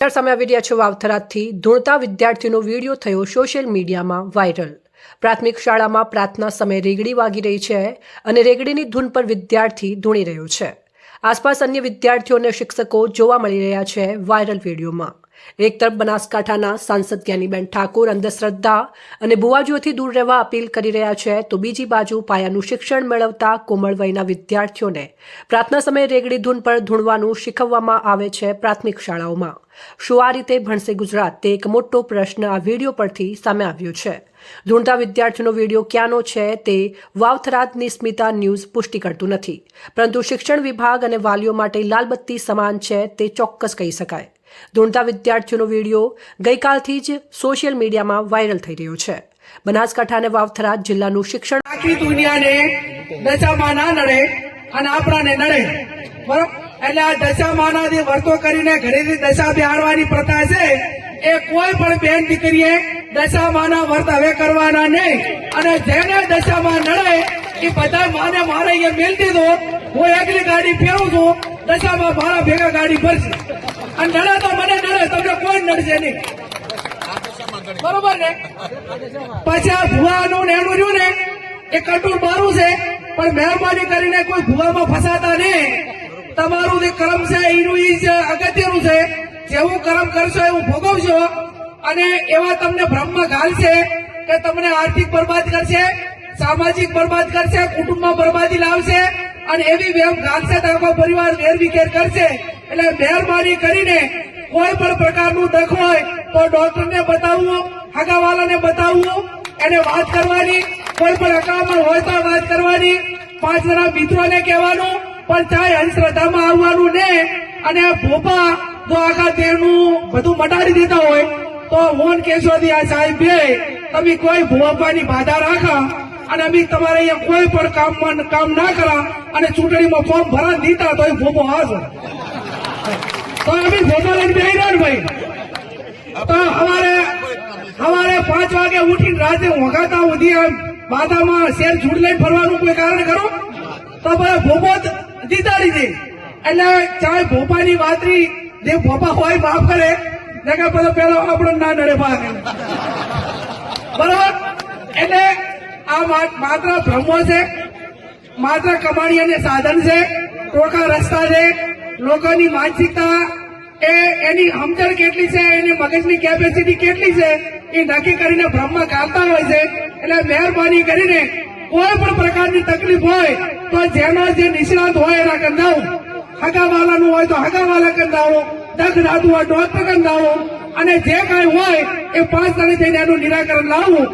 તમે આવી રહ્યા છો વાવથરાથી ધૂણતા વિદ્યાર્થીનો વિડીયો થયો સોશિયલ મીડિયામાં વાયરલ। પ્રાથમિક શાળામાં પ્રાર્થના સમયે રેગડી વાગી રહી છે અને રેગડીની ધૂન પર વિદ્યાર્થી ધૂણી રહ્યો છે। આસપાસ અન્ય વિદ્યાર્થીઓ અને શિક્ષકો જોવા મળી રહ્યા છે વાયરલ વિડીયોમાં। એક તરફ બનાસકાંઠાના સાંસદ જ્ઞાનીબેન ઠાકોર અંધશ્રદ્ધા અને ભુવાજીઓથી દૂર રહેવા અપીલ કરી રહ્યા છે, તો બીજી બાજુ પાયાનું શિક્ષણ મેળવતા કોમળ વયના વિદ્યાર્થીઓને પ્રાર્થના સમયે રેગડી ધૂન પર ધૂણવાનું શીખવવામાં આવે છે પ્રાથમિક શાળાઓમાં। શું આ રીતે ભણશે ગુજરાત? તે એક મોટો પ્રશ્ન આ વિડીયો પરથી સામે આવ્યો છે। ધૂણતા વિદ્યાર્થીનો વિડીયો ક્યાંનો છે તે વાવથરાની સ્મિતા ન્યૂઝ પુષ્ટિ કરતું નથી, પરંતુ શિક્ષણ વિભાગ અને વાલીઓ માટે લાલબત્તી સમાન છે તે ચોક્કસ કહી શકાય। ધૂણતા વિદ્યાર્થીઓનો વિડીયો ગઈકાલથી જ સોશિયલ મીડિયામાં વાયરલ થઈ રહ્યો છે। બનાસકાંઠા અને વાવથરા જિલ્લાનું શિક્ષણ આખી દુનિયાને દશામાં ના નડે અને આપણાને નડે, બરોબર? એટલે આ દશામાનાથી વર્તો કરીને ઘરેથી દશા બેહાડવાની પ્રથા છે એ કોઈ પણ બેન દીકરીએ દશામાના વર્ત હવે કરવાના નહીં। અને જેને દશામાં નડે એ બધા માને મારે અહીંયા મેલ દીધો, હું એકલી ગાડી ફેરવું છું, દશામાં મારા ભેગા ગાડી ભરશે અને નડે તો મને નડે, તમને કોઈ નડશે નહીં, બરોબર ને? પછી આ ભુવાનું ને એનું રહ્યું ને એ કંટ્રોલ મારું છે, પણ મહેરબાની કરીને કોઈ ભુવામાં ફસાતા નહીં। તમારું જે કર્મ છે એનું એ જ અગત્યનું છે, જેવું કર્મ કરશો એવું ભોગવશો। અને એવા તમને ભ્રમ ઘાલશે કે તમને આર્થિક બરબાદ કરશે, સામાજિક બરબાદ કરશે, કુટુંબમાં બરબાદી લાવશે અને એવી વેમ ઘાલશે તો આખો પરિવાર વેરવિખેર કરશે। એટલે મહેરબાની કરીને કોઈ પણ પ્રકારનું દખ હોય તો ડોક્ટરને બતાવવું, હગાવાલાને બતાવવું, એને વાત કરવાની, કોઈ પણ અકામણ હોય તો વાત કરવાની, 5 જણા મિત્રોને કહેવાનું, પણ ચાહે અંધશ્રદ્ધામાં આવવાનું ને। અને ભોપા જો આખા દેહનું બધું મટાડી દેતા હોય તો મોહન કેશોદી આ સાહેબ બે તમે કોઈ ભોપાની બાધા રાખા અને અમે તમારે અહીંયા કોઈ પણ કામ ના કરા અને ચૂંટણીમાં ફોર્મ ભરા દીધા તો ભોપો આવશે તો અમે ભોપા લઈને બેહી રહ્યા ને ભાઈ। તો સવારે 5 વાગે ઉઠીને રાતે વગાતા સુધી માથામાં શેર છૂટ લઈને ફરવાનું કોઈ કારણ કરો તો બધા ભોપો જીતાડી દે। એટલે ચાહે ભોપાની વાતરી જે ભોપા હોય માફ કરે, નકર પેલો આપણો ના નડે ભાગ, બરોબર? એટલે આ માત્ર ભ્રમો છે, માત્ર કમાણી અને સાધન છે, ટોકા રસ્તા છે। લોકોની માનસિકતા એની સમજણ કેટલી છે, એની મગજની કેપેસિટી કેટલી છે એ નક્કી કરીને ભ્રમમાં ગાલતા હોય છે। એટલે મહેરબાની કરીને કોઈ પણ પ્રકારની તકલીફ હોય તો જેનો જે નિષ્ણાત હોય એના કંદાવો, હગાવાલાનું હોય તો હગાવાલા કંદાવો, દખ રાતું હોય ડોક્ટર કંદાવો, અને જે કાંઈ હોય એ 5 જણે થઈને એનું નિરાકરણ લાવવું।